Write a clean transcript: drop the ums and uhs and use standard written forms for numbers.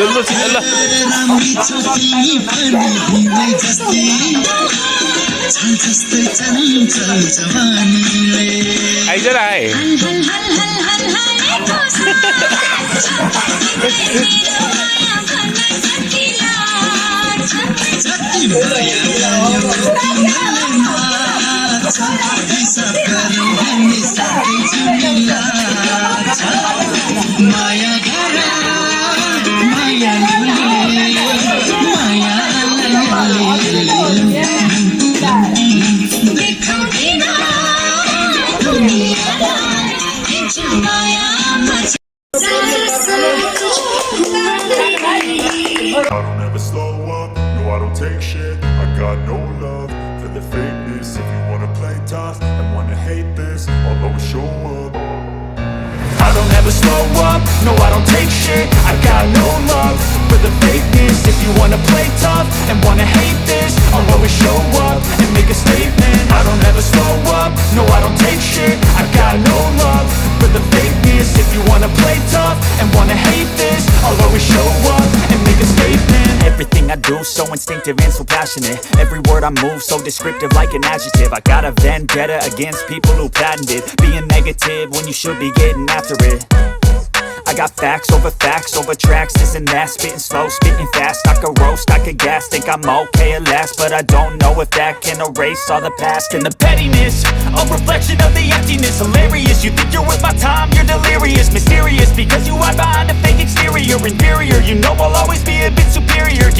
ल ल राम्री छोरी पनि तिमै जस्तै छल जस्तै चञ्चल जवानीले आइज र आए जति माया गर्यो तिमीले मार्छ हिसाब गर्यो भने साथै जुमिला माया गर माया देखाउँदिन I don't ever slow up, no I don't take shit. I got no love for the fakeness. If you wanna play tough and wanna hate this, I'll always show up. I don't ever slow up, no I don't take shit. I got no love for the fakeness. If you wanna play tough and wanna hate this, I'll always show up and make a statement. I don't ever slow up, no I don't take shit. I got no love for the fakeness. If you wanna play tough and wanna hate this, I'll always show up and make a statement. Everything I do so instinctive and so passionate. Every word I move so descriptive like an adjective. I got a vendetta against people who patented being negative when you should be getting after it. I got facts over tracks, this and that. Spitting slow, spitting fast. I could roast, I could gas. Think I'm okay at last, but I don't know if that can erase all the past. And the pettiness, a reflection of the emptiness. Hilarious, you think you're worth my time, you're delirious. Mysterious, because you hide behind a fake exterior. Inferior, you know I'll always be a bit superior.